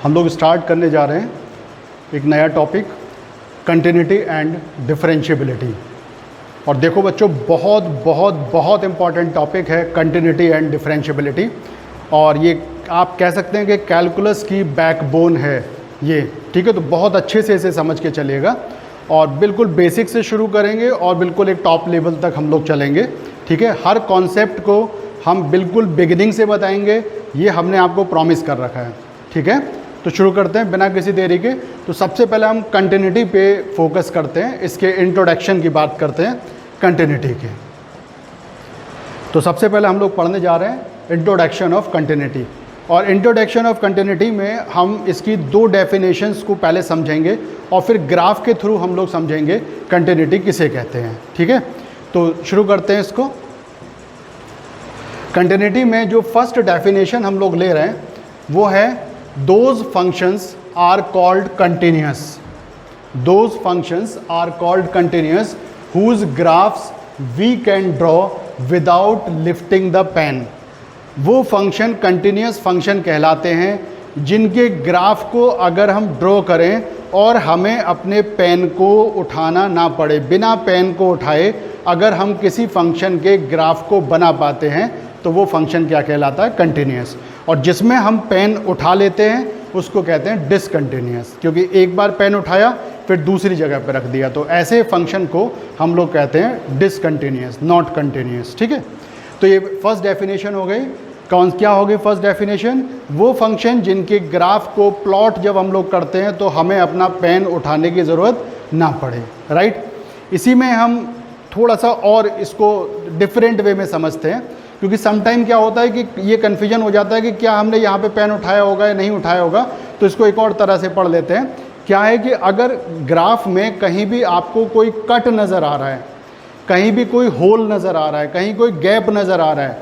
हम लोग स्टार्ट करने जा रहे हैं एक नया टॉपिक, कंटिन्यूटी एंड डिफरेंशिएबिलिटी। और देखो बच्चों, बहुत बहुत बहुत इम्पॉर्टेंट टॉपिक है कंटिन्यूटी एंड डिफरेंशिएबिलिटी। और ये आप कह सकते हैं कि कैलकुलस की बैकबोन है ये, ठीक है। तो बहुत अच्छे से इसे समझ के चलिएगा और बिल्कुल बेसिक से शुरू करेंगे और बिल्कुल एक टॉप लेवल तक हम लोग चलेंगे, ठीक है। हर कॉन्सेप्ट को हम बिल्कुल बिगिनिंग से बताएंगे, ये हमने आपको प्रॉमिस कर रखा है, ठीक है। तो शुरू करते हैं बिना किसी देरी के। तो सबसे पहले हम कंटिन्यूटी पे फोकस करते हैं, इसके इंट्रोडक्शन की बात करते हैं कंटिन्यूटी के। तो सबसे पहले हम लोग पढ़ने जा रहे हैं इंट्रोडक्शन ऑफ कंटिन्यूटी। और इंट्रोडक्शन ऑफ कंटिन्यूटी में हम इसकी दो डेफिनेशंस को पहले समझेंगे और फिर ग्राफ के थ्रू हम लोग समझेंगे कंटिन्यूटी किसे कहते हैं, ठीक है। तो शुरू करते हैं इसको। कंटिन्यूटी में जो फर्स्ट डेफिनेशन हम लोग ले रहे हैं वो है those functions are called continuous. Those functions are called continuous whose graphs we can draw without lifting the pen. वो फंक्शन कंटिन्यूअस फंक्शन कहलाते हैं जिनके ग्राफ को अगर हम ड्रॉ करें और हमें अपने पेन को उठाना ना पड़े, बिना पेन को उठाए अगर हम किसी फंक्शन के ग्राफ को बना पाते हैं तो वो फंक्शन क्या कहलाता है, कंटिन्यूअस। और जिसमें हम पेन उठा लेते हैं उसको कहते हैं डिसकंटिन्यूअस, क्योंकि एक बार पेन उठाया फिर दूसरी जगह पर रख दिया, तो ऐसे फंक्शन को हम लोग कहते हैं डिसकंटिन्यूअस, नॉट कंटिन्यूअस, ठीक है। तो ये फर्स्ट डेफिनेशन हो गई। कौन क्या हो गई फर्स्ट डेफिनेशन? वो फंक्शन जिनके ग्राफ को प्लॉट जब हम लोग करते हैं तो हमें अपना पेन उठाने की ज़रूरत ना पड़े, राइट। इसी में हम थोड़ा सा और इसको डिफरेंट वे में समझते हैं, क्योंकि समटाइम क्या होता है कि ये कन्फ्यूजन हो जाता है कि क्या हमने यहाँ पे पेन उठाया होगा या नहीं उठाया होगा। तो इसको एक और तरह से पढ़ लेते हैं। क्या है कि अगर ग्राफ में कहीं भी आपको कोई कट नज़र आ रहा है, कहीं भी कोई होल नज़र आ रहा है, कहीं कोई गैप नज़र आ रहा है,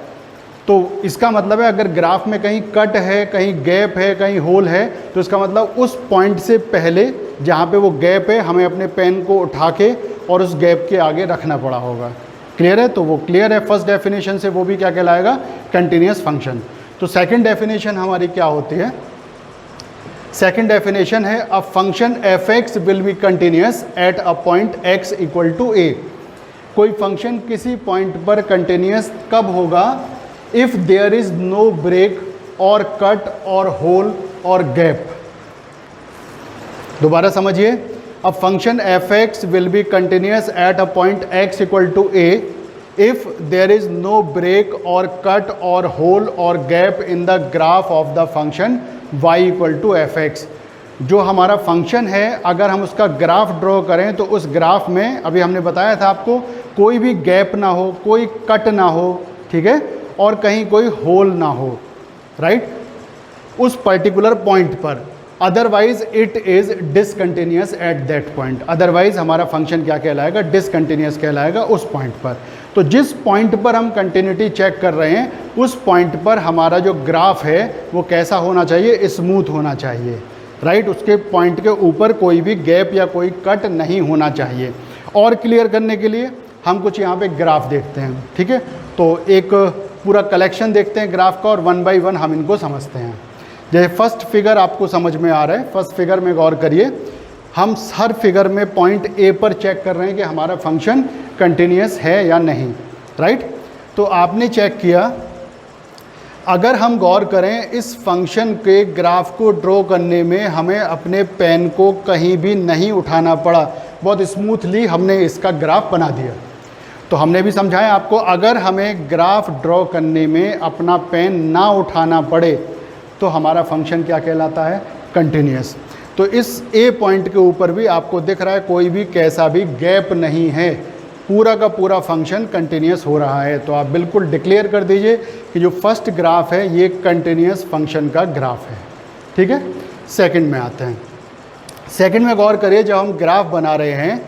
तो इसका मतलब है अगर ग्राफ में कहीं कट है, कहीं गैप है, कहीं होल है, तो इसका मतलब उस पॉइंट से पहले जहाँ पे वो गैप है हमें अपने पेन को उठा के और उस गैप के आगे रखना पड़ा होगा। क्लियर है? तो वो क्लियर है फर्स्ट डेफिनेशन से, वो भी क्या कहलाएगा, कंटिन्यूअस फंक्शन। तो सेकंड डेफिनेशन हमारी क्या होती है? सेकंड डेफिनेशन है a function f x will be continuous at a point x equal to a. कोई फंक्शन किसी पॉइंट पर कंटिन्यूअस कब होगा? If there is no break और कट और होल और गैप। दोबारा समझिए, a function f(x) will be continuous at a point x equal to a if there is no break or cut or hole or gap in the graph of the function y equal to fx। जो हमारा function है अगर हम उसका graph draw करें तो उस graph में, अभी हमने बताया था आपको, कोई भी गैप ना हो, कोई कट ना हो, ठीक है, और कहीं कोई होल ना हो, राइट, उस पर्टिकुलर पॉइंट पर। Otherwise it is discontinuous at that point. Otherwise हमारा फंक्शन क्या कहलाएगा, डिसकंटिन्यूअस कहलाएगा उस पॉइंट पर। तो जिस पॉइंट पर हम कंटिन्यूटी चेक कर रहे हैं उस पॉइंट पर हमारा जो ग्राफ है वो कैसा होना चाहिए, स्मूथ होना चाहिए, राइट। उसके पॉइंट के ऊपर कोई भी गैप या कोई कट नहीं होना चाहिए। और क्लियर करने के लिए हम कुछ यहाँ पे ग्राफ देखते हैं, ठीक है। तो एक पूरा कलेक्शन देखते हैं ग्राफ का और वन बाई वन हम इनको समझते हैं। जैसे फर्स्ट फिगर आपको समझ में आ रहा है, फर्स्ट फिगर में गौर करिए। हम हर फिगर में पॉइंट ए पर चेक कर रहे हैं कि हमारा फंक्शन कंटिन्यूअस है या नहीं, राइट। तो आपने चेक किया, अगर हम गौर करें इस फंक्शन के ग्राफ को ड्रॉ करने में हमें अपने पेन को कहीं भी नहीं उठाना पड़ा, बहुत स्मूथली हमने इसका ग्राफ बना दिया। तो हमने भी समझाया आपको, अगर हमें ग्राफ ड्रॉ करने में अपना पेन ना उठाना पड़े तो हमारा फंक्शन क्या कहलाता है, कंटिन्यूअस। तो इस ए पॉइंट के ऊपर भी आपको दिख रहा है कोई भी कैसा भी गैप नहीं है, पूरा का पूरा फंक्शन कंटिन्यूअस हो रहा है। तो आप बिल्कुल डिक्लेयर कर दीजिए कि जो फर्स्ट ग्राफ है ये कंटिन्यूअस फंक्शन का ग्राफ है, ठीक है। सेकंड में आते हैं। सेकंड में गौर करिए, जब हम ग्राफ बना रहे हैं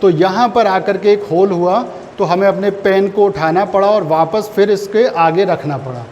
तो यहाँ पर आकर के एक होल हुआ तो हमें अपने पेन को उठाना पड़ा और वापस फिर इसके आगे रखना पड़ा,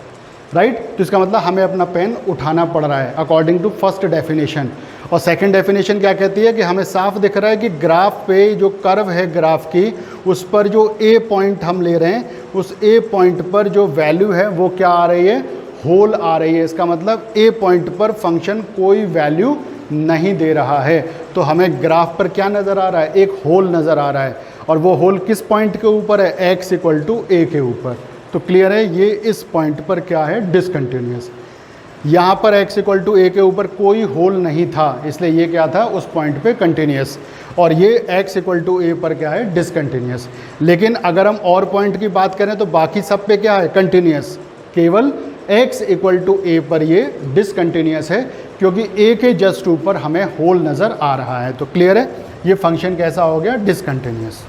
राइट। तो इसका मतलब हमें अपना पेन उठाना पड़ रहा है अकॉर्डिंग टू फर्स्ट डेफिनेशन। और सेकंड डेफिनेशन क्या कहती है कि हमें साफ दिख रहा है कि ग्राफ पे जो कर्व है ग्राफ की, उस पर जो ए पॉइंट हम ले रहे हैं, उस ए पॉइंट पर जो वैल्यू है वो क्या आ रही है, होल आ रही है, इसका मतलब ए पॉइंट पर फंक्शन कोई वैल्यू नहीं दे रहा है। तो हमें ग्राफ पर क्या नज़र आ रहा है, एक होल नज़र आ रहा है, और वो होल किस पॉइंट के ऊपर है, x इक्वल टू ए के ऊपर। तो क्लियर है, ये इस पॉइंट पर क्या है, डिसकंटिन्यूस। यहाँ पर x इक्वल टू ए के ऊपर कोई होल नहीं था, इसलिए ये क्या था, उस पॉइंट पे कंटिन्यूस, और ये x इक्वल टू ए पर क्या है, डिसकंटिन्यूस। लेकिन अगर हम और पॉइंट की बात करें तो बाकी सब पे क्या है, कंटिन्यूस, केवल x इक्वल टू ए पर ये डिसकंटिन्यूस है, क्योंकि a के जस्ट ऊपर हमें होल नज़र आ रहा है। तो क्लियर है, ये फंक्शन कैसा हो गया, डिसकंटिन्यूस।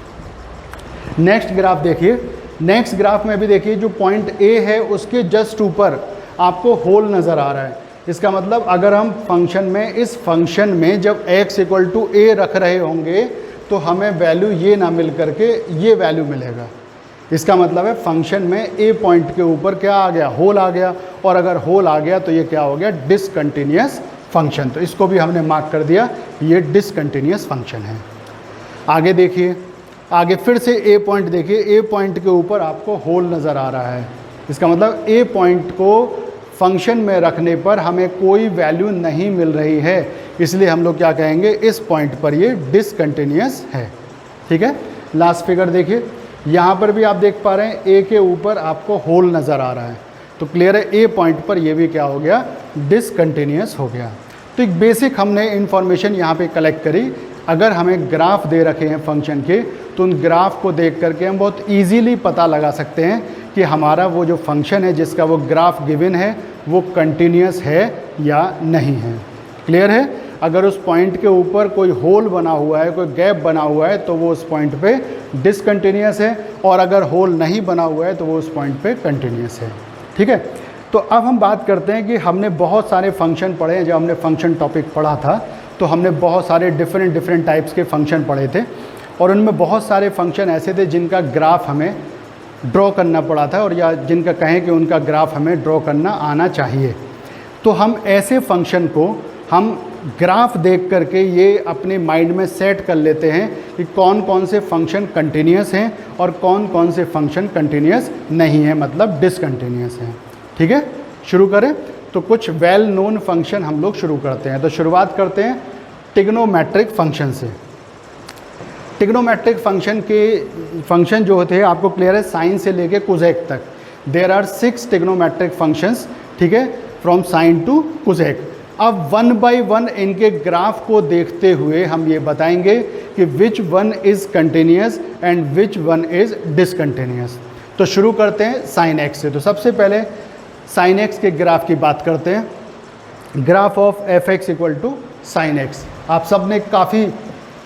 नेक्स्ट ग्राफ देखिए, नेक्स्ट ग्राफ में भी देखिए जो पॉइंट a है उसके जस्ट ऊपर आपको होल नज़र आ रहा है। इसका मतलब अगर हम फंक्शन में, इस फंक्शन में जब x इक्वल टू ए रख रहे होंगे तो हमें वैल्यू ये ना मिल करके ये वैल्यू मिलेगा। इसका मतलब है फंक्शन में ए पॉइंट के ऊपर क्या आ गया, होल आ गया, और अगर होल आ गया तो ये क्या हो गया, डिसकंटिन्यूस फंक्शन। तो इसको भी हमने मार्क कर दिया, ये डिसकंटिन्यूस फंक्शन है। आगे देखिए, आगे फिर से ए पॉइंट देखिए, ए पॉइंट के ऊपर आपको होल नज़र आ रहा है। इसका मतलब ए पॉइंट को फंक्शन में रखने पर हमें कोई वैल्यू नहीं मिल रही है, इसलिए हम लोग क्या कहेंगे, इस पॉइंट पर ये डिसकंटिन्यूस है। ठीक है, लास्ट फिगर देखिए, यहाँ पर भी आप देख पा रहे हैं ए के ऊपर आपको होल नज़र आ रहा है। तो क्लियर है, ए पॉइंट पर ये भी क्या हो गया, डिसकंटिन्यूस हो गया। तो एक बेसिक हमने इन्फॉर्मेशन यहाँ पे कलेक्ट करी। अगर हमें ग्राफ दे रखे हैं फंक्शन के, तो उन ग्राफ को देख करके हम बहुत ईजीली पता लगा सकते हैं कि हमारा वो जो फंक्शन है जिसका वो ग्राफ गिवन है वो कंटिन्यूस है या नहीं है। क्लियर है, अगर उस पॉइंट के ऊपर कोई होल बना हुआ है, कोई गैप बना हुआ है, तो वो उस पॉइंट पे डिसकंटिन्यूस है, और अगर होल नहीं बना हुआ है तो वो उस पॉइंट पे कंटिन्यूस है। ठीक है, तो अब हम बात करते हैं कि हमने बहुत सारे फंक्शन पढ़े हैं। जब हमने फंक्शन टॉपिक पढ़ा था तो हमने बहुत सारे डिफरेंट टाइप्स के फंक्शन पढ़े थे, और उनमें बहुत सारे फंक्शन ऐसे थे जिनका ग्राफ हमें ड्रॉ करना पड़ा था, और या जिनका कहें कि उनका ग्राफ हमें ड्रॉ करना आना चाहिए। तो हम ऐसे फंक्शन को हम ग्राफ देख करके ये अपने माइंड में सेट कर लेते हैं कि कौन कौन से फंक्शन कंटिन्यूस हैं और कौन कौन से फंक्शन कंटिन्यूस नहीं है, मतलब डिसकंटिन्यूस हैं। ठीक है, शुरू करें। तो कुछ वेल नोन फंक्शन हम लोग शुरू करते हैं। तो शुरुआत करते हैं ट्रिग्नोमेट्रिक फंक्शन से। ट्रिग्नोमेट्रिक फंक्शन जो होते हैं आपको क्लियर है, साइन से लेके कोसेक तक। देयर आर 6 ट्रिग्नोमेट्रिक फंक्शंस, ठीक है, फ्रॉम साइन टू कोसेक। अब वन बाय वन इनके ग्राफ को देखते हुए हम ये बताएंगे कि which one is continuous and which one is discontinuous. तो शुरू करते हैं साइन एक्स से। तो सबसे पहले साइन एक्स के ग्राफ की बात करते हैं। Graph of F x equal to sine X. आप सब ने काफ़ी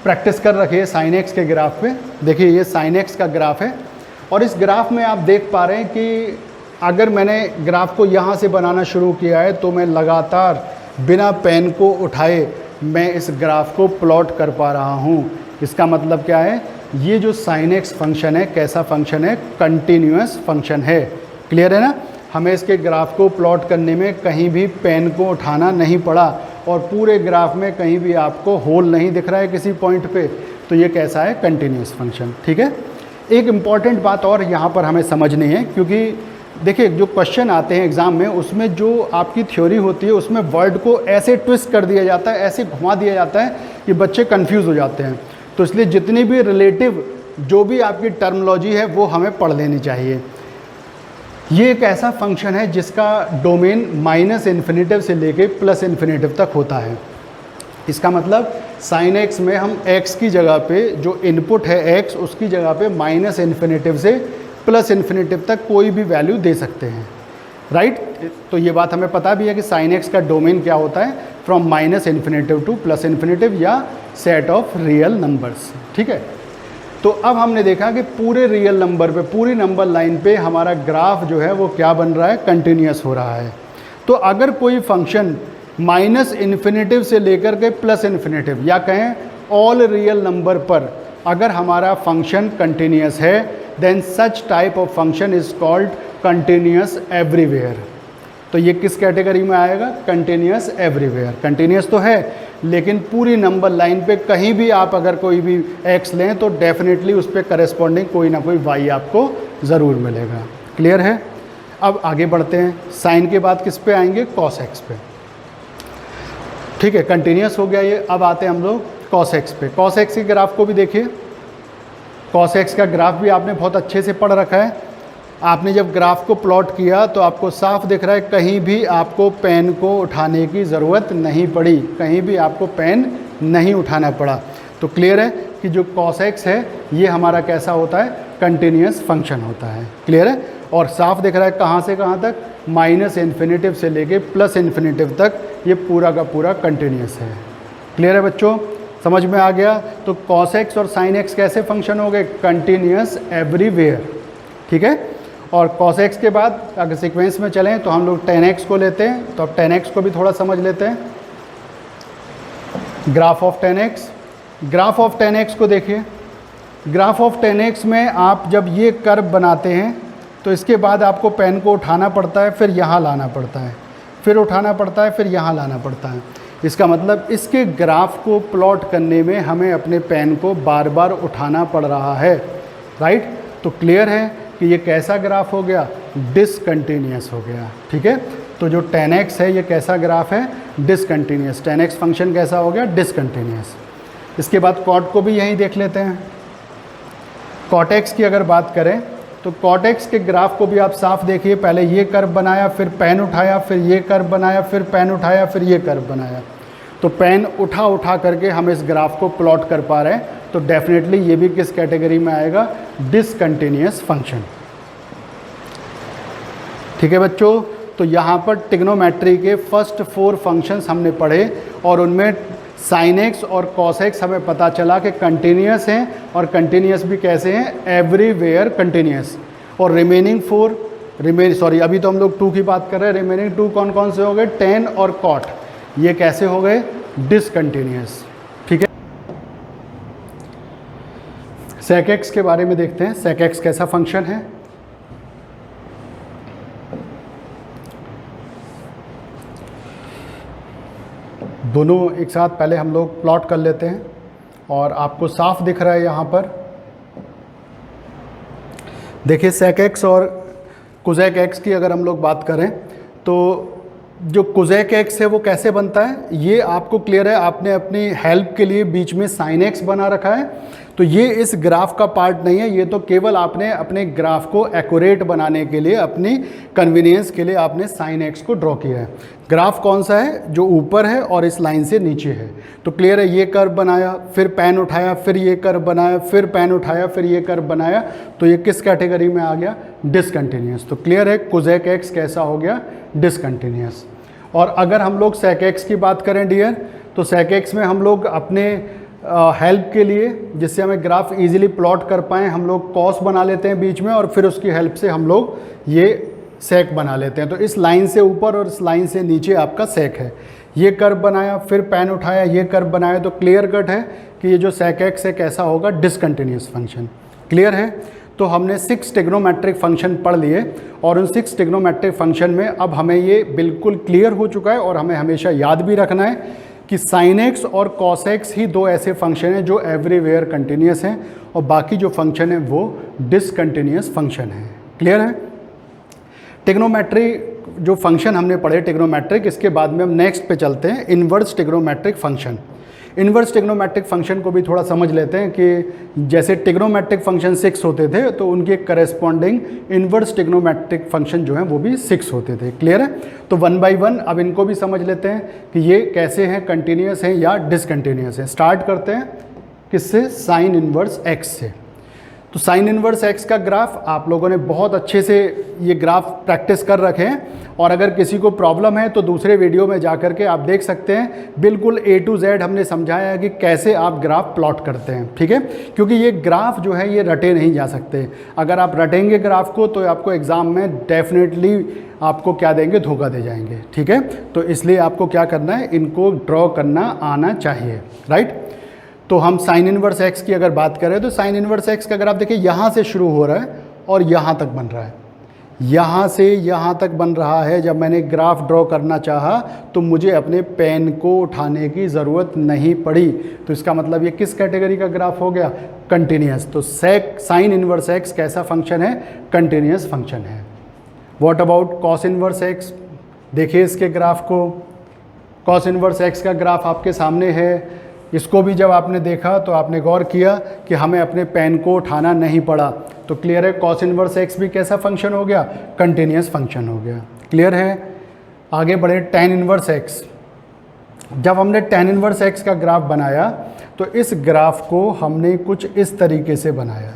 प्रैक्टिस कर रखी है साइन एक्स के ग्राफ पे। देखिए ये साइन एक्स का ग्राफ है, और इस ग्राफ में आप देख पा रहे हैं कि अगर मैंने ग्राफ को यहाँ से बनाना शुरू किया है तो मैं लगातार बिना पेन को उठाए मैं इस ग्राफ को प्लॉट कर पा रहा हूँ। इसका मतलब क्या है, ये जो साइन एक्स फंक्शन है कैसा फंक्शन है, कंटिन्यूअस फंक्शन है। क्लियर है ना, हमें इसके ग्राफ को प्लॉट करने में कहीं भी पेन को उठाना नहीं पड़ा, और पूरे ग्राफ में कहीं भी आपको होल नहीं दिख रहा है किसी पॉइंट पे। तो ये कैसा है, कंटिन्यूअस फंक्शन। ठीक है, एक इम्पॉर्टेंट बात और यहाँ पर हमें समझनी है, क्योंकि देखिए जो क्वेश्चन आते हैं एग्ज़ाम में उसमें जो आपकी थ्योरी होती है उसमें वर्ड को ऐसे ट्विस्ट कर दिया जाता है, ऐसे घुमा दिया जाता है कि बच्चे कंफ्यूज हो जाते हैं। तो इसलिए जितनी भी रिलेटिव जो भी आपकी टर्मिनोलॉजी है वो हमें पढ़ लेनी चाहिए। ये एक ऐसा फंक्शन है जिसका डोमेन माइनस इन्फिनेटिव से लेके प्लस इन्फिनेटिव तक होता है। इसका मतलब साइन एक्स में हम x की जगह पे जो इनपुट है x, उसकी जगह पे माइनस इन्फिनेटिव से प्लस इन्फिनेटिव तक कोई भी वैल्यू दे सकते हैं, राइट। तो ये बात हमें पता भी है कि साइन एक्स का डोमेन क्या होता है, from minus infinitive two plus infinitive या सेट ऑफ रियल नंबर्स। ठीक है, तो अब हमने देखा कि पूरे रियल नंबर पे, पूरी नंबर लाइन पे हमारा ग्राफ जो है वो क्या बन रहा है, कंटिन्यूअस हो रहा है। तो अगर कोई फंक्शन माइनस इन्फिनेटिव से लेकर के प्लस इन्फिनेटिव या कहें ऑल रियल नंबर पर अगर हमारा फंक्शन कंटिन्यूअस है, then such type of function is called continuous everywhere. तो ये किस कैटेगरी में आएगा, कंटिन्यूअस एवरीवेयर। कंटिन्यूअस तो है लेकिन पूरी नंबर लाइन पे कहीं भी आप अगर कोई भी x लें तो डेफिनेटली उस पर करेस्पॉन्डिंग कोई ना कोई y आपको ज़रूर मिलेगा। क्लियर है। अब आगे बढ़ते हैं, साइन के बाद किस पे आएंगे, कॉस एक्स पे। ठीक है, कंटिन्यूस हो गया ये। अब आते हैं हम लोग कॉस एक्स पे। कॉस एक्स के ग्राफ को भी देखिए, कॉस एक्स का ग्राफ भी आपने बहुत अच्छे से पढ़ रखा है। आपने जब ग्राफ को प्लॉट किया तो आपको साफ दिख रहा है, कहीं भी आपको पेन को उठाने की ज़रूरत नहीं पड़ी, कहीं भी आपको पेन नहीं उठाना पड़ा। तो क्लियर है कि जो कॉस एक्स है ये हमारा कैसा होता है, कंटिन्यूस फंक्शन होता है। क्लियर है, और साफ दिख रहा है कहाँ से कहाँ तक, माइनस इन्फिनेटिव से लेके प्लस इन्फिनेटिव तक ये पूरा का पूरा कंटिन्यूस है। क्लियर है बच्चों, समझ में आ गया। तो कॉस एक्स और साइन एक्स कैसे फंक्शन हो गए, कंटिन्यूस एवरीवेयर। ठीक है, और cos x के बाद अगर सीक्वेंस में चलें तो हम लोग tan x को लेते हैं। तो अब tan x को भी थोड़ा समझ लेते हैं। Graph of tan x, graph of tan x को देखिए। ग्राफ ऑफ tan x में आप जब ये कर्व बनाते हैं तो इसके बाद आपको पेन को उठाना पड़ता है, फिर यहाँ लाना पड़ता है, फिर उठाना पड़ता है, फिर यहाँ लाना पड़ता है। इसका मतलब इसके ग्राफ को प्लॉट करने में हमें अपने पेन को बार बार उठाना पड़ रहा है। राइट, तो क्लियर है कि ये कैसा ग्राफ हो गया, डिसकंटिन्यूस हो गया। ठीक है, तो जो tan x है ये कैसा ग्राफ है, डिसकंटिन्यूस। tan x फंक्शन कैसा हो गया, डिसकंटिन्यूस। इसके बाद cot को भी यहीं देख लेते हैं। cot x की अगर बात करें तो cot x के ग्राफ को भी आप साफ देखिए, पहले ये कर्व बनाया, फिर पेन उठाया, फिर ये कर्व बनाया, फिर पेन उठाया, फिर ये कर्व बनाया। तो पेन उठा उठा करके हम इस ग्राफ को प्लॉट कर पा रहे हैं। तो डेफिनेटली ये भी किस कैटेगरी में आएगा, डिसकंटिन्यूस फंक्शन। ठीक है बच्चों, तो यहाँ पर ट्रिग्नोमेट्री के फर्स्ट 4 फंक्शंस हमने पढ़े और उनमें साइन एक्स और कॉस एक्स हमें पता चला कि कंटिन्यूस हैं, और कंटिन्यूस भी कैसे हैं, एवरीवेयर कंटिन्यूस। और रिमेनिंग 4 अभी तो हम लोग 2 की बात कर रहे हैं, रिमेनिंग 2 कौन कौन से हो गए, tan और cot, ये कैसे हो गए, डिसकंटिन्यूस। ठीक है, sec x के बारे में देखते हैं, sec x कैसा फंक्शन है। दोनों एक साथ पहले हम लोग प्लॉट कर लेते हैं और आपको साफ दिख रहा है यहाँ पर। देखिए sec x और cosec x की अगर हम लोग बात करें तो जो cosec x है वो कैसे बनता है, ये आपको क्लियर है। आपने अपनी हेल्प के लिए बीच में sin x बना रखा है, तो ये इस ग्राफ का पार्ट नहीं है, ये तो केवल आपने अपने ग्राफ को एक्यूरेट बनाने के लिए, अपनी कन्वीनियंस के लिए आपने sin x को ड्रॉ किया है। ग्राफ कौन सा है, जो ऊपर है और इस लाइन से नीचे है। तो क्लियर है, ये कर्व बनाया, फिर पेन उठाया, फिर ये कर्व बनाया, फिर पेन उठाया, फिर ये कर्व बनाया, तो ये किस कैटेगरी में आ गया, डिसकंटिन्यूस। तो क्लियर है, cosec x कैसा हो गया, डिसकंटिन्यूस। और अगर हम लोग sec x की बात करें डियर, तो sec x में हम लोग अपने हेल्प के लिए, जिससे हमें ग्राफ इजीली प्लॉट कर पाएँ, हम लोग कॉस बना लेते हैं बीच में और फिर उसकी हेल्प से हम लोग ये सेक बना लेते हैं। तो इस लाइन से ऊपर और इस लाइन से नीचे आपका सेक है। ये कर्व बनाया, फिर पेन उठाया, ये कर्व बनाया, तो क्लियर कट है कि ये जो sec x है कैसा होगा, डिसकंटिन्यूस फंक्शन। क्लियर है, तो हमने 6 ट्रिग्नोमेट्रिक फंक्शन पढ़ लिए और उन 6 ट्रिग्नोमेट्रिक फंक्शन में अब हमें ये बिल्कुल क्लियर हो चुका है और हमें हमेशा याद भी रखना है कि sin x और cos x ही 2 ऐसे फंक्शन हैं जो एवरीवेयर कंटिन्यूस हैं और बाकी जो फंक्शन है वो डिसकंटिन्यूस फंक्शन है। क्लियर है, ट्रिग्नोमेट्री जो फंक्शन हमने पढ़े ट्रिग्नोमेट्रिक, इसके बाद में हम नेक्स्ट पे चलते हैं, inverse trigonometric function. Inverse trigonometric function को भी थोड़ा समझ लेते हैं कि जैसे ट्रिग्नोमेट्रिक फंक्शन 6 होते थे तो उनके करस्पॉन्डिंग इन्वर्स ट्रिग्नोमेट्रिक फंक्शन जो हैं वो भी 6 होते थे। क्लियर है, तो 1 बाय 1 अब इनको भी समझ लेते हैं कि ये कैसे हैं, कंटिन्यूस हैं या डिसकंटिन्यूस हैं। स्टार्ट करते हैं किससे, साइन इन्वर्स एक्स से। तो साइन इन्वर्स एक्स का ग्राफ आप लोगों ने बहुत अच्छे से ये ग्राफ प्रैक्टिस कर रखे हैं और अगर किसी को प्रॉब्लम है तो दूसरे वीडियो में जा कर के आप देख सकते हैं। बिल्कुल A to Z हमने समझाया है कि कैसे आप ग्राफ प्लॉट करते हैं। ठीक है, क्योंकि ये ग्राफ जो है ये रटे नहीं जा सकते। अगर आप रटेंगे ग्राफ को तो आपको एग्ज़ाम में डेफिनेटली आपको क्या देंगे, धोखा दे जाएंगे। ठीक है, तो इसलिए आपको क्या करना है, इनको ड्रॉ करना आना चाहिए। राइट, तो हम साइन इन्वर्स एक्स की अगर बात करें तो साइन इन्वर्स एक्स का अगर आप देखिए यहाँ से शुरू हो रहा है और यहाँ तक बन रहा है, यहाँ से यहाँ तक बन रहा है। जब मैंने ग्राफ ड्रॉ करना चाहा तो मुझे अपने पेन को उठाने की ज़रूरत नहीं पड़ी। तो इसका मतलब ये किस कैटेगरी का ग्राफ हो गया, कंटिन्यूस। तो साइन इन्वर्स एक्स कैसा फंक्शन है, कंटिन्यूस फंक्शन है। What about cos inverse X, देखिए इसके ग्राफ को, कॉस इनवर्स एक्स का ग्राफ आपके सामने है। इसको भी जब आपने देखा तो आपने गौर किया कि हमें अपने पेन को उठाना नहीं पड़ा, तो क्लियर है कॉस इनवर्स एक्स भी कैसा फंक्शन हो गया, कंटिन्यूस फंक्शन हो गया। क्लियर है। आगे बढ़े, टेन इनवर्स एक्स। जब हमने टेन इनवर्स एक्स का ग्राफ बनाया तो इस ग्राफ को हमने कुछ इस तरीके से बनाया।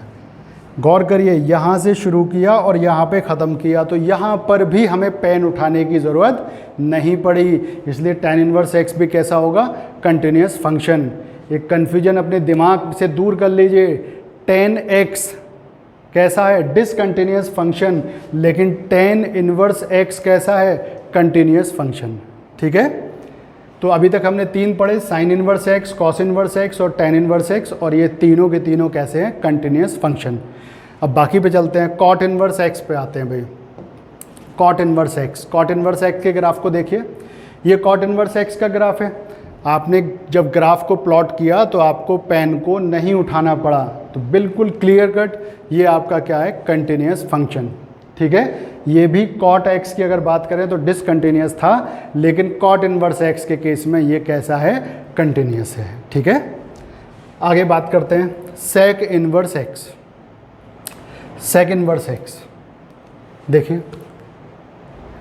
गौर करिए, यहाँ से शुरू किया और यहाँ पे ख़त्म किया, तो यहाँ पर भी हमें पेन उठाने की ज़रूरत नहीं पड़ी, इसलिए टेन इनवर्स एक्स भी कैसा होगा, कंटिन्यूस फंक्शन। एक कन्फ्यूजन अपने दिमाग से दूर कर लीजिए, टेन एक्स कैसा है, डिसकंटिन्यूस फंक्शन, लेकिन टेन इनवर्स एक्स कैसा है, कंटिन्यूस फंक्शन। ठीक है, तो अभी तक हमने तीन पढ़े, sign inverse x, cos inverse x और टेन इनवर्स एक्स, और ये तीनों के तीनों कैसे हैं, कंटिन्यूस फंक्शन। अब बाकी पे चलते हैं, कॉट इनवर्स एक्स पे आते हैं भाई। Cot inverse X, cot inverse X के ग्राफ को देखिए, ये कॉट इनवर्स एक्स का ग्राफ है। आपने जब ग्राफ को प्लॉट किया तो आपको पेन को नहीं उठाना पड़ा, तो बिल्कुल क्लियर कट ये आपका क्या है, कंटिन्यूस फंक्शन। ठीक है, ये भी कॉट एक्स की अगर बात करें तो डिसकंटिन्यूस था, लेकिन कॉट इनवर्स एक्स के केस में ये कैसा है, कंटिन्यूस है। ठीक है, आगे बात करते हैं sec inverse X. Sec inverse X देखिए,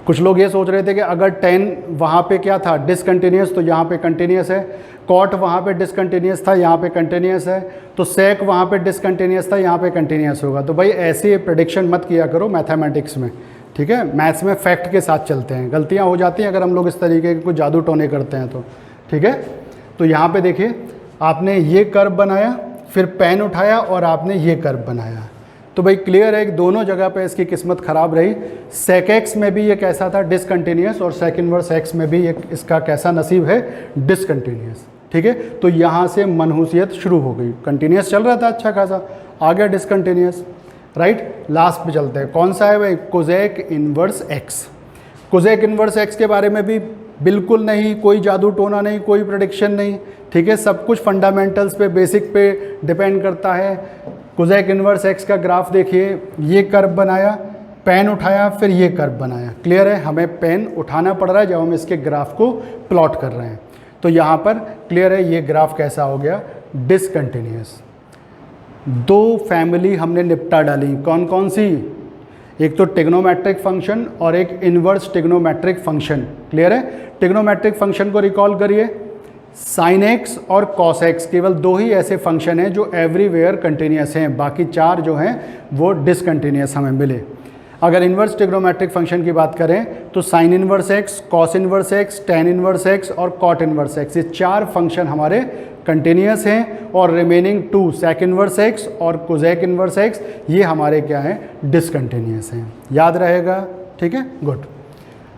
कुछ लोग ये सोच रहे थे कि अगर 10 वहाँ पे क्या था, डिसकंटिन्यूस, तो यहाँ पे कंटिन्यूस है। कॉट वहाँ पे डिसकंटिन्यूस था, यहाँ पे कंटिन्यूस है। तो सेक वहाँ पे डिसकंटिन्यूस था, यहाँ पे कंटिन्यूस होगा। तो भाई ऐसी प्रेडिक्शन मत किया करो मैथमेटिक्स में। ठीक है, मैथ्स में फैक्ट के साथ चलते हैं, गलतियाँ हो जाती हैं अगर हम लोग इस तरीके के कुछ जादू टोने करते हैं तो। ठीक है, तो यहाँ पे देखिए, आपने ये कर्व बनाया, फिर पेन उठाया और आपने ये कर्व बनाया, तो भाई क्लियर है कि दोनों जगह पे इसकी किस्मत ख़राब रही। सेक एक्स में भी ये कैसा था, डिसकंटिन्यूस, और सेक इनवर्स एक्स में भी ये इसका कैसा नसीब है, डिसकंटिन्यूस। ठीक है, तो यहाँ से मनहूसियत शुरू हो गई, कंटिन्यूस चल रहा था अच्छा खासा, आ गया डिसकंटिन्यूस। राइट, लास्ट पे चलते हैं, कौन सा है भाई, Kozak inverse x. Kozak inverse X के बारे में भी बिल्कुल नहीं, कोई जादू टोना नहीं, कोई प्रेडिक्शन नहीं। ठीक है, सब कुछ फंडामेंटल्स पे, बेसिक पे डिपेंड करता है। कोजेक इनवर्स एक्स का ग्राफ देखिए, ये कर्व बनाया, पेन उठाया, फिर ये कर्व बनाया। क्लियर है, हमें पेन उठाना पड़ रहा है जब हम इसके ग्राफ को प्लॉट कर रहे हैं। तो यहाँ पर क्लियर है, ये ग्राफ कैसा हो गया, डिसकंटिन्यूस। दो फैमिली हमने निपटा डाली, कौन कौन सी, एक तो ट्रिग्नोमेट्रिक फंक्शन और एक इनवर्स ट्रिग्नोमेट्रिक फंक्शन। क्लियर है, ट्रिग्नोमेट्रिक फंक्शन को रिकॉल करिए, साइन एक्स और कॉस एक्स, केवल दो ही ऐसे फंक्शन हैं जो एवरीवेयर कंटिन्यूस हैं, बाकी चार जो हैं वो डिसकंटिन्यूस हमें मिले। अगर इन्वर्स ट्रिग्नोमेट्रिक फंक्शन की बात करें तो sine inverse X, cos inverse X, tan inverse X और कॉट इन्वर्स एक्स, ये चार फंक्शन हमारे कंटिन्यूस हैं, और remaining two sec inverse X और कोजेक इन्वर्स एक्स ये हमारे क्या हैं, डिसकंटिन्यूस हैं। याद रहेगा, ठीक है, गुड।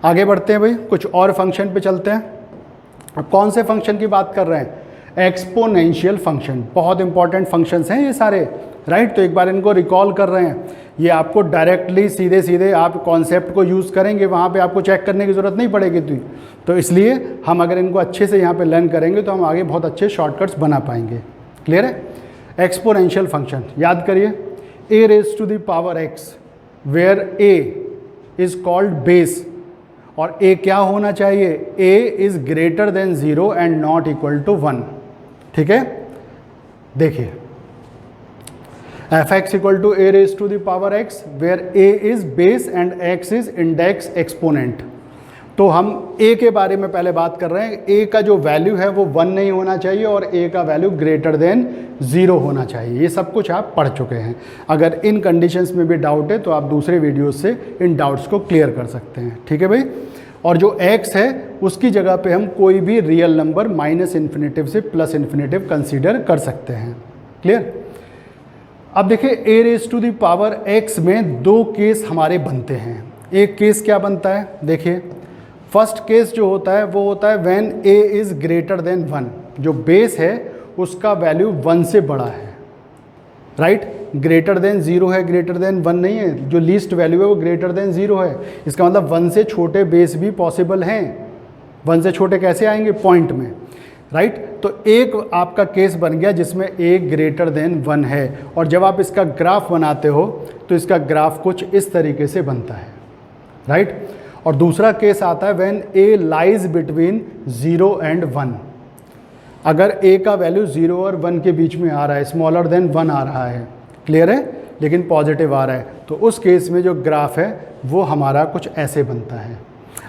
आगे बढ़ते हैं भाई, कुछ और फंक्शन पे चलते हैं। अब कौन से फंक्शन की बात कर रहे हैं, एक्सपोनेंशियल फंक्शन। बहुत इंपॉर्टेंट फंक्शंस हैं ये सारे, राइट। तो एक बार इनको रिकॉल कर रहे हैं, ये आपको डायरेक्टली सीधे सीधे आप कॉन्सेप्ट को यूज़ करेंगे, वहाँ पे आपको चेक करने की ज़रूरत नहीं पड़ेगी। तो इसलिए हम अगर इनको अच्छे से यहाँ पे लर्न करेंगे तो हम आगे बहुत अच्छे शॉर्टकट्स बना पाएंगे। क्लियर है, एक्सपोनेंशियल फंक्शन याद करिए, a raise to the power x where a is called base, और a क्या होना चाहिए, a is greater than 0 and not equal to 1। ठीक है, देखिए f x equal to a raise to the power x where a is base and x is index exponent. तो हम a के बारे में पहले बात कर रहे हैं, a का जो वैल्यू है वो 1 नहीं होना चाहिए और a का वैल्यू ग्रेटर देन 0 होना चाहिए। ये सब कुछ आप पढ़ चुके हैं। अगर इन कंडीशंस में भी डाउट है तो आप दूसरे वीडियोस से इन डाउट्स को क्लियर कर सकते हैं। ठीक है भाई, और जो x है उसकी जगह पे हम कोई भी रियल नंबर माइनस इन्फिनेटिव से प्लस इन्फिनेटिव कंसीडर कर सकते हैं। क्लियर। अब देखिए a raise to the power x में दो केस हमारे बनते हैं। एक केस क्या बनता है, देखिए फर्स्ट केस जो होता है वो होता है when a is greater then 1, जो बेस है उसका वैल्यू 1 से बड़ा है, राइट। ग्रेटर देन 0 है, ग्रेटर देन 1 नहीं है, जो लीस्ट वैल्यू है वो ग्रेटर देन 0 है। इसका मतलब 1 से छोटे बेस भी पॉसिबल हैं। 1 से छोटे कैसे आएंगे, पॉइंट में, राइट। तो एक आपका केस बन गया जिसमें a ग्रेटर देन 1 है, और जब आप इसका ग्राफ बनाते हो तो इसका ग्राफ कुछ इस तरीके से बनता है। राइट। और दूसरा केस आता है when A lies between 0 and 1। अगर ए का वैल्यू 0 और 1 के बीच में आ रहा है, स्मॉलर देन 1 आ रहा है, क्लियर है, लेकिन पॉजिटिव आ रहा है, तो उस केस में जो ग्राफ है वो हमारा कुछ ऐसे बनता है।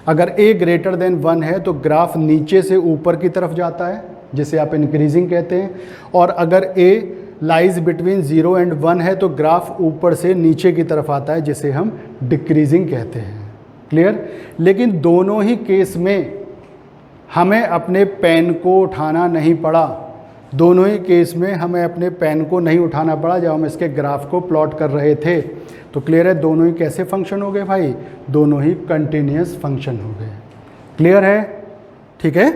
अगर ए ग्रेटर देन 1 है तो ग्राफ नीचे से ऊपर की तरफ जाता है, जिसे आप इंक्रीजिंग कहते हैं। और अगर ए लाइज बिटवीन 0 एंड 1 है तो ग्राफ ऊपर से नीचे की तरफ आता है, जिसे हम डिक्रीजिंग कहते हैं, क्लियर। लेकिन दोनों ही केस में हमें अपने पेन को उठाना नहीं पड़ा, दोनों ही केस में हमें अपने पेन को नहीं उठाना पड़ा जब हम इसके ग्राफ को प्लॉट कर रहे थे। तो क्लियर है, दोनों ही कैसे फंक्शन हो गए भाई, दोनों ही कंटिन्यूस फंक्शन हो गए, क्लियर है, ठीक है।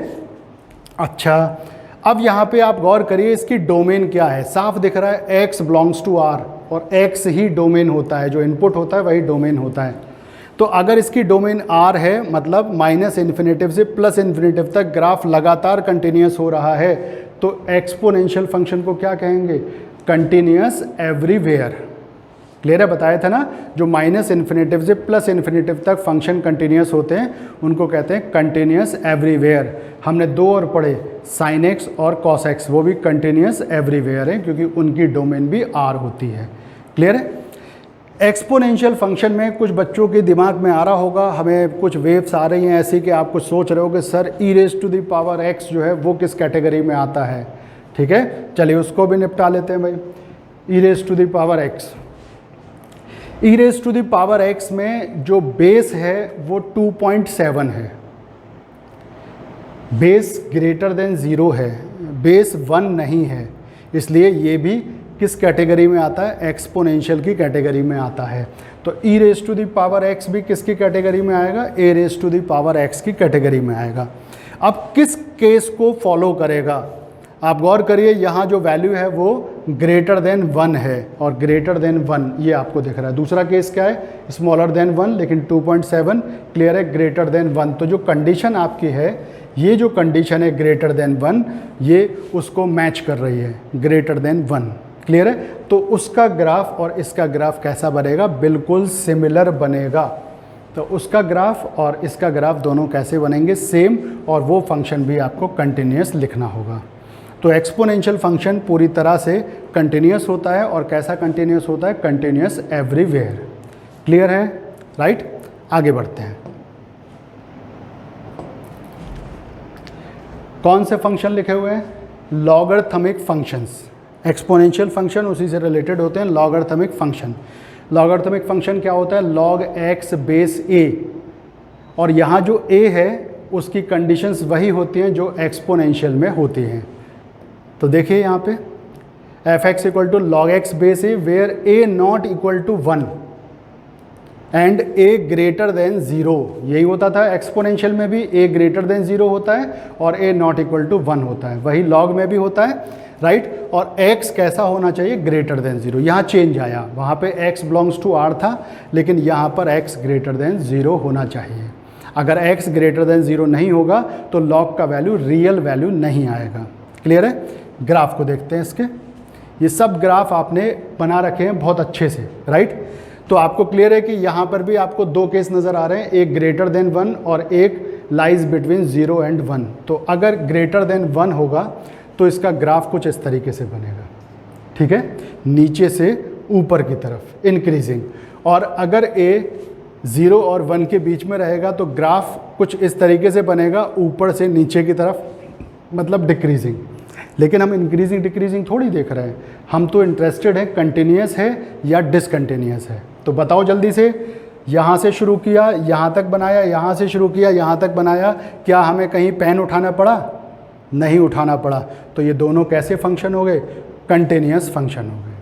अच्छा, अब यहाँ पे आप गौर करिए इसकी डोमेन क्या है। साफ दिख रहा है x बिलोंग्स टू r, और x ही डोमेन होता है, जो इनपुट होता है वही डोमेन होता है। तो अगर इसकी डोमेन r है, मतलब माइनस इन्फिनेटिव से प्लस इन्फिनेटिव तक ग्राफ लगातार कंटिन्यूस हो रहा है, तो एक्सपोनेंशियल फंक्शन को क्या कहेंगे, कंटिन्यूस एवरीवेयर। क्लियर है, बताया था ना, जो माइनस इन्फिनेटिव से प्लस इन्फिनेटिव तक फंक्शन कंटिन्यूस होते हैं उनको कहते हैं कंटिन्यूस एवरीवेयर। हमने दो और पढ़े, साइन एक्स और कॉस एक्स, वो भी कंटिन्यूस एवरीवेयर है क्योंकि उनकी डोमेन भी r होती है, क्लियर है। एक्सपोनेंशियल फंक्शन में कुछ बच्चों के दिमाग में आ रहा होगा, हमें कुछ वेव्स आ रही हैं ऐसी कि आप कुछ सोच रहे हो कि सर e⁻x जो है वो किस कैटेगरी में आता है, ठीक है। चलिए उसको भी निपटा लेते हैं भाई। e⁻x में जो बेस है वो 2.7 है, बेस ग्रेटर देन 0 है, बेस 1 नहीं है, इसलिए ये भी किस कैटेगरी में आता है, एक्सपोनेंशियल की कैटेगरी में आता है। तो e⁻x भी किसकी कैटेगरी में आएगा, a⁻x की कैटेगरी में आएगा। अब किस केस को फॉलो करेगा, आप गौर करिए, यहाँ जो वैल्यू है वो ग्रेटर देन 1 है, और ग्रेटर देन 1 ये आपको दिख रहा है। दूसरा केस क्या है, स्मॉलर देन 1 लेकिन 2.7, क्लियर है, ग्रेटर देन 1। तो जो कंडीशन आपकी है, ये जो कंडीशन है ग्रेटर देन 1, ये उसको मैच कर रही है, ग्रेटर देन 1, क्लियर है। तो उसका ग्राफ और इसका ग्राफ कैसा बनेगा, बिल्कुल सिमिलर बनेगा। तो उसका ग्राफ और इसका ग्राफ दोनों कैसे बनेंगे, सेम, और वो फंक्शन भी आपको कंटिन्यूस लिखना होगा। तो एक्सपोनेंशियल फंक्शन पूरी तरह से कंटिन्यूस होता है, और कैसा कंटिन्यूस होता है, कंटिन्यूस एवरीवेयर, क्लियर है, राइट। आगे बढ़ते हैं, कौन से फंक्शन लिखे हुए हैं, लॉगरिथमिक फंक्शंस। एक्सपोनेंशियल फंक्शन उसी से रिलेटेड होते हैं, लॉगरिथमिक फंक्शन। लॉगरिथमिक फंक्शन क्या होता है, log x बेस a, और यहाँ जो a है उसकी कंडीशंस वही होती हैं जो एक्सपोनेंशियल में होती हैं। तो देखिए यहाँ पे f(x) = log x base a where a not equal to 1 and a greater than 0, यही होता था एक्सपोनेंशियल में भी, a ग्रेटर देन 0 होता है और a नॉट इक्वल टू 1 होता है, वही log में भी होता है, राइट। और x कैसा होना चाहिए, ग्रेटर देन 0। यहाँ चेंज आया, वहाँ पे x बिलोंग्स टू r था, लेकिन यहाँ पर x ग्रेटर देन 0 होना चाहिए। अगर x ग्रेटर देन 0 नहीं होगा तो log का वैल्यू रियल वैल्यू नहीं आएगा, क्लियर है। ग्राफ को देखते हैं इसके, ये सब ग्राफ आपने बना रखे हैं बहुत अच्छे से, राइट। तो आपको क्लियर है कि यहाँ पर भी आपको दो केस नज़र आ रहे हैं, एक ग्रेटर देन 1 और एक लाइज बिटवीन 0 एंड 1। तो अगर ग्रेटर देन 1 होगा तो इसका ग्राफ कुछ इस तरीके से बनेगा, ठीक है, नीचे से ऊपर की तरफ इंक्रीजिंग। और अगर a 0 और 1 के बीच में रहेगा तो ग्राफ कुछ इस तरीके से बनेगा, ऊपर से नीचे की तरफ, मतलब डिक्रीजिंग। लेकिन हम इंक्रीजिंग डिक्रीजिंग थोड़ी देख रहे हैं, हम तो इंटरेस्टेड हैं कंटिन्यूस है या डिसकंटिन्यूस है। तो बताओ जल्दी से, यहाँ से शुरू किया यहाँ तक बनाया, यहाँ से शुरू किया यहाँ तक बनाया, क्या हमें कहीं पेन उठाना पड़ा, नहीं उठाना पड़ा। तो ये दोनों कैसे फंक्शन हो गए, कंटिन्यूस फंक्शन हो गए,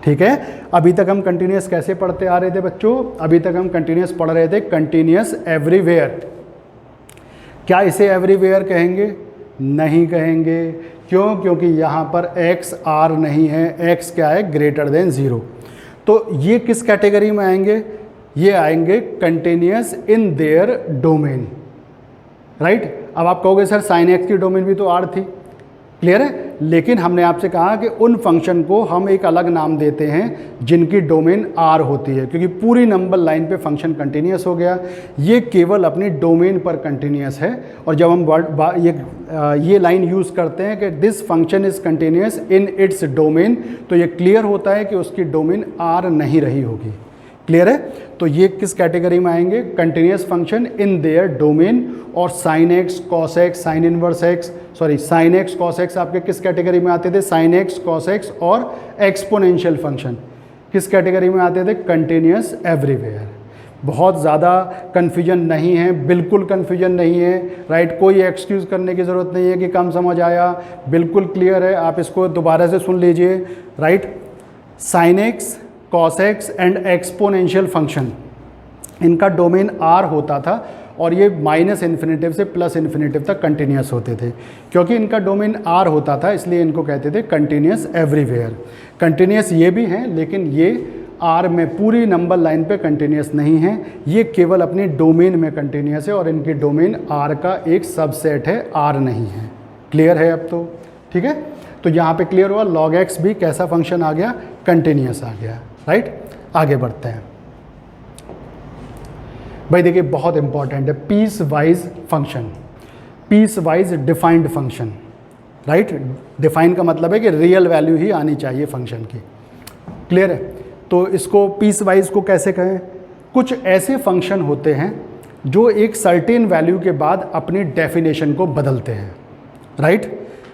ठीक है। अभी तक हम कंटिन्यूस कैसे पढ़ते आ रहे थे बच्चों, अभी तक हम कंटिन्यूस पढ़ रहे थे कंटिन्यूस एवरीवेयर। क्या इसे एवरीवेयर कहेंगे, नहीं कहेंगे, क्यों, क्योंकि यहाँ पर x r नहीं है, x क्या है, ग्रेटर देन 0। तो ये किस कैटेगरी में आएंगे, ये आएंगे continuous in their domain, right. अब आप कहोगे सर साइन x की डोमेन भी तो r थी, क्लियर है। लेकिन हमने आपसे कहा कि उन फंक्शन को हम एक अलग नाम देते हैं जिनकी डोमेन आर होती है, क्योंकि पूरी नंबर लाइन पे फंक्शन कंटिन्यूस हो गया, ये केवल अपनी डोमेन पर कंटिन्यूस है। और जब हम ये लाइन यूज़ करते हैं कि this function is continuous in its domain, तो ये क्लियर होता है कि उसकी डोमेन आर नहीं रही होगी। क्लियर है? तो ये किस कैटेगरी में आएंगे? Continuous function in their domain. और sine x, cos x, sine inverse x, sine x, cos x आपके किस कैटेगरी में आते थे? साइन एक्स, कॉस एक्स और एक्सपोनेंशियल फंक्शन किस कैटेगरी में आते थे? Continuous everywhere. बहुत ज़्यादा कन्फ्यूजन नहीं है, बिल्कुल कन्फ्यूजन नहीं है, राइट? कोई एक्सक्यूज़ करने की ज़रूरत नहीं है कि कम समझ आया, बिल्कुल क्लियर है। आप इसको दोबारा से सुन लीजिए, right? Sign x, cos x and exponential function, इनका डोमेन आर होता था और ये माइनस इन्फिनेटिव से प्लस इन्फिनेटिव तक कंटिन्यूस होते थे। क्योंकि इनका डोमेन आर होता था इसलिए इनको कहते थे कंटिन्यूस एवरीवेयर। कंटिन्यूस ये भी हैं, लेकिन ये आर में पूरी नंबर लाइन पे कंटिन्यूस नहीं है, ये केवल अपनी डोमेन में कंटिन्यूस है और इनकी डोमेन आर का एक सबसेट है, आर नहीं है। क्लियर है अब तो? ठीक है, तो यहाँ पे क्लियर हुआ log x भी कैसा फंक्शन आ गया? कंटिन्यूस आ गया, राइट? आगे बढ़ते हैं भाई। देखिए बहुत इंपॉर्टेंट है piecewise function, piecewise defined function, right? Define का मतलब है कि रियल वैल्यू ही आनी चाहिए फंक्शन की। क्लियर है? तो इसको पीस वाइज को कैसे कहें? कुछ ऐसे फंक्शन होते हैं जो एक सर्टेन वैल्यू के बाद अपनी डेफिनेशन को बदलते हैं, राइट?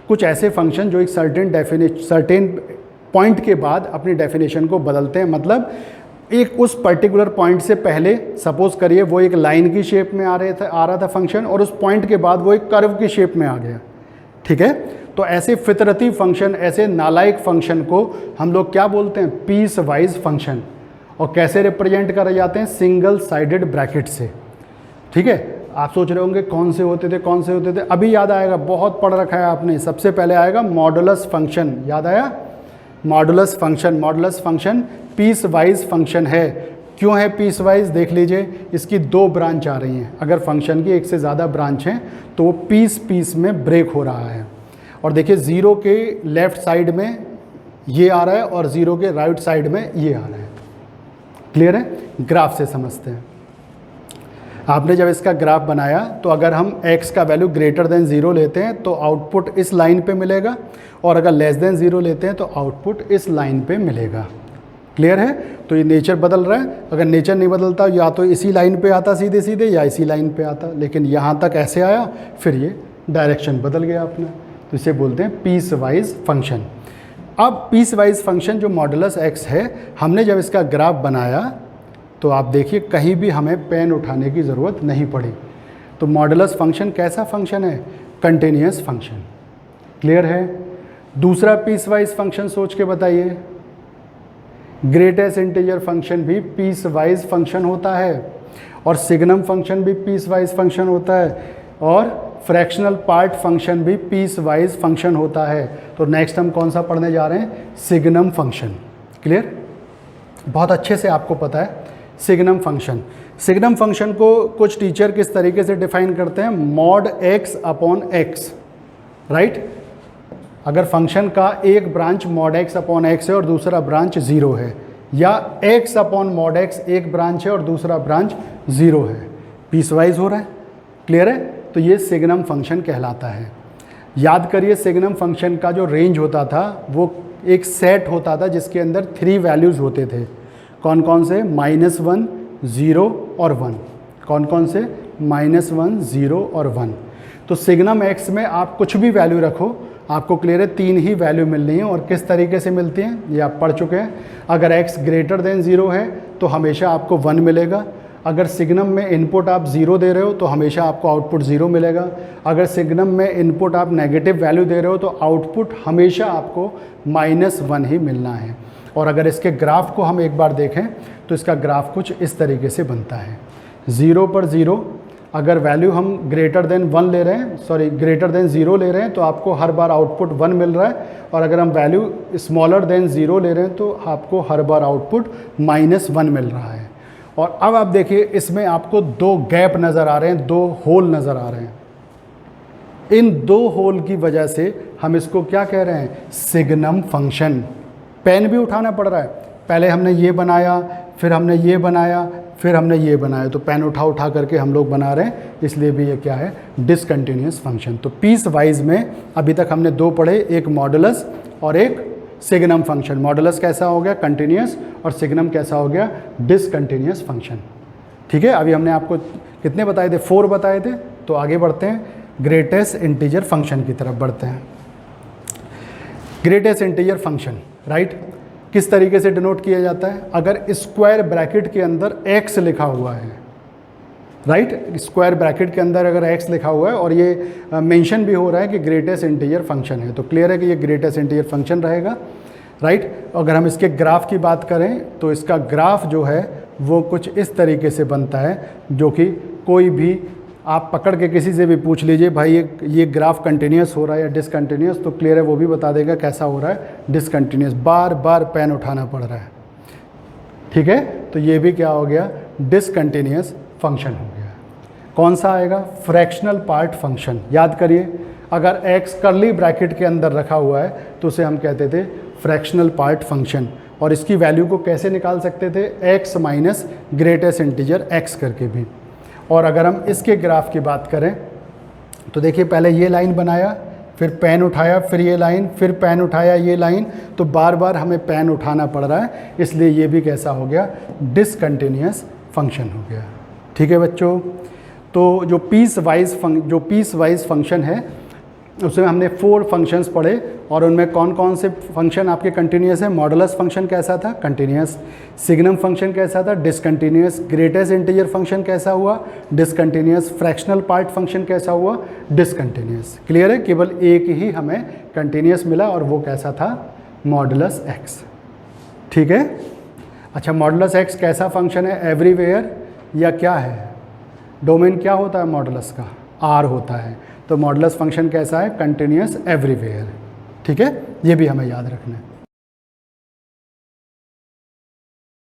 कुछ ऐसे फंक्शन जो एक सर्टेन पॉइंट के बाद अपनी डेफिनेशन को बदलते हैं, मतलब एक उस पर्टिकुलर पॉइंट से पहले सपोज करिए वो एक लाइन की शेप में आ रहा था फंक्शन, और उस पॉइंट के बाद वो एक कर्व की शेप में आ गया। ठीक है, तो ऐसे फितरती फंक्शन, ऐसे नालायक फंक्शन को हम लोग क्या बोलते हैं? Piecewise function. और कैसे रिप्रेजेंट करे जाते हैं? सिंगल साइडेड ब्रैकेट से। ठीक है, आप सोच रहे होंगे कौन से होते थे, कौन से होते थे? अभी याद आएगा, बहुत पढ़ रखा है आपने। सबसे पहले आएगा मॉडुलस फंक्शन, याद आया? Modulus function, modulus function piecewise function है। क्यों है पीस वाइज? देख लीजिए, इसकी दो ब्रांच आ रही हैं। अगर फंक्शन की एक से ज़्यादा ब्रांच हैं तो वो पीस पीस में ब्रेक हो रहा है। और देखिए ज़ीरो के लेफ़्ट साइड में ये आ रहा है और ज़ीरो के राइट साइड में ये आ रहा है। क्लियर है? ग्राफ से समझते हैं। आपने जब इसका ग्राफ बनाया तो अगर हम x का वैल्यू ग्रेटर देन 0 लेते हैं तो आउटपुट इस लाइन पे मिलेगा, और अगर लेस देन 0 लेते हैं तो आउटपुट इस लाइन पे मिलेगा। क्लियर है? तो ये नेचर बदल रहा है। अगर नेचर नहीं बदलता, या तो इसी लाइन पे आता सीधे सीधे या इसी लाइन पे आता, लेकिन यहाँ तक ऐसे आया, फिर ये डायरेक्शन बदल गया अपना। तो इसे बोलते हैं पीस वाइज फंक्शन। अब पीस वाइज फंक्शन जो मॉडुलस x है, हमने जब इसका ग्राफ बनाया तो आप देखिए कहीं भी हमें पेन उठाने की ज़रूरत नहीं पड़ी। तो मॉडुलस फंक्शन कैसा फंक्शन है? Continuous function. क्लियर है? दूसरा पीस वाइज फंक्शन सोच के बताइए। ग्रेटेस्ट इंटीजर फंक्शन भी पीस वाइज फंक्शन होता है, और सिग्नम फंक्शन भी पीस वाइज फंक्शन होता है, और फ्रैक्शनल पार्ट फंक्शन भी पीस वाइज फंक्शन होता है। तो नेक्स्ट हम कौन सा पढ़ने जा रहे हैं? Signum function. क्लियर? बहुत अच्छे से आपको पता है सिग्नम फंक्शन। सिग्नम फंक्शन को कुछ टीचर किस तरीके से डिफाइन करते हैं? Mod x upon x, right? अगर फंक्शन का एक branch mod x upon x है और दूसरा ब्रांच 0 है, या x अपॉन मॉड x एक ब्रांच है और दूसरा ब्रांच 0 है, पीस वाइज हो रहा है। क्लियर है? तो ये सिग्नम फंक्शन कहलाता है। याद करिए सिग्नम फंक्शन का जो रेंज होता था वो एक सेट होता था जिसके अंदर 3 वैल्यूज़ होते थे। कौन कौन से? -1, 0 और 1। कौन कौन से? -1, 0 और 1। तो सिग्नम x में आप कुछ भी वैल्यू रखो, आपको क्लियर है 3 ही वैल्यू मिलनी है। और किस तरीके से मिलती हैं ये आप पढ़ चुके हैं। अगर x ग्रेटर देन 0 है तो हमेशा आपको 1 मिलेगा। अगर सिग्नम में इनपुट आप 0 दे रहे हो तो हमेशा आपको आउटपुट 0 मिलेगा। अगर सिग्नम में इनपुट आप नेगेटिव वैल्यू दे रहे हो तो आउटपुट हमेशा आपको -1 ही मिलना है। और अगर इसके ग्राफ को हम एक बार देखें तो इसका ग्राफ कुछ इस तरीके से बनता है। 0 पर 0, अगर वैल्यू हम ग्रेटर देन 1 ले रहे हैं, ग्रेटर देन 0 ले रहे हैं तो आपको हर बार आउटपुट 1 मिल रहा है। और अगर हम वैल्यू स्मॉलर देन 0 ले रहे हैं तो आपको हर बार आउटपुट -1 मिल रहा है। और अब आप देखिए इसमें आपको 2 गैप नज़र आ रहे हैं, 2 होल नज़र आ रहे हैं। इन 2 होल की वजह से हम इसको क्या कह रहे हैं, सिग्नम फंक्शन। पेन भी उठाना पड़ रहा है, पहले हमने ये बनाया, फिर हमने ये बनाया, फिर हमने ये बनाया, तो पेन उठा उठा करके हम लोग बना रहे हैं, इसलिए भी ये क्या है, डिसकंटिन्यूअस फंक्शन। तो पीस वाइज में अभी तक हमने दो पढ़े, एक मॉडुलस और एक सिग्नम फंक्शन। मॉडुलस कैसा हो गया, कंटिन्यूअस, और सिग्नम कैसा हो गया, डिसकंटिन्यूअस फंक्शन। ठीक है, अभी हमने आपको कितने बताए थे, 4 बताए थे। तो आगे बढ़ते हैं, ग्रेटेस्ट इंटीजर फंक्शन की तरफ बढ़ते हैं। ग्रेटेस्ट इंटीजर फंक्शन, राइट, किस तरीके से डिनोट किया जाता है, अगर स्क्वायर ब्रैकेट के अंदर x लिखा हुआ है, राइट, स्क्वायर ब्रैकेट के अंदर अगर x लिखा हुआ है और ये मेंशन भी हो रहा है कि ग्रेटेस्ट इंटीजर फंक्शन है, तो क्लियर है कि ये ग्रेटेस्ट इंटीजर फंक्शन रहेगा, राइट। अगर हम इसके ग्राफ की बात करें तो इसका ग्राफ जो है वो कुछ इस तरीके से बनता है, जो कि कोई भी आप पकड़ के किसी से भी पूछ लीजिए भाई ये ग्राफ कंटिन्यूस हो रहा है या डिसकंटिन्यूस, तो क्लियर है वो भी बता देगा कैसा हो रहा है, डिसकंटिन्यूस, बार बार पेन उठाना पड़ रहा है। ठीक है, तो ये भी क्या हो गया, डिसकंटिन्यूस फंक्शन हो गया। कौन सा आएगा, फ्रैक्शनल पार्ट फंक्शन। याद करिए, अगर x कर्ली ब्रैकेट के अंदर रखा हुआ है तो उसे हम कहते थे फ्रैक्शनल पार्ट फंक्शन, और इसकी वैल्यू को कैसे निकाल सकते थे, x minus greatest integer x करके भी। और अगर हम इसके ग्राफ की बात करें तो देखिए, पहले ये लाइन बनाया, फिर पेन उठाया, फिर ये लाइन, फिर पेन उठाया, ये लाइन, तो बार बार हमें पेन उठाना पड़ रहा है, इसलिए ये भी कैसा हो गया, डिसकंटिन्यूअस फंक्शन हो गया। ठीक है बच्चों, तो जो पीस वाइज फंक्शन है उसमें हमने 4 फंक्शंस पढ़े, और उनमें कौन कौन से फंक्शन आपके कंटिन्यूअस है, मॉडुलस फंक्शन कैसा था, कंटिन्यूअस, सिग्नम फंक्शन कैसा था, डिसकंटिन्यूअस, ग्रेटेस्ट इंटीजर फंक्शन कैसा हुआ, डिसकंटिन्यूअस, फ्रैक्शनल पार्ट फंक्शन कैसा हुआ, डिसकंटिन्यूअस। क्लियर है, केवल एक ही हमें कंटिन्यूअस मिला और वो कैसा था, मॉडुलस एक्स। ठीक है, अच्छा, मॉडुलस एक्स कैसा फंक्शन है, एवरीवेयर या क्या है, डोमेन क्या होता है मॉडुलस का, आर होता है, तो मॉडुलस फंक्शन कैसा है, कंटिन्यूअस एवरीवेयर। ठीक है, ये भी हमें याद रखना है।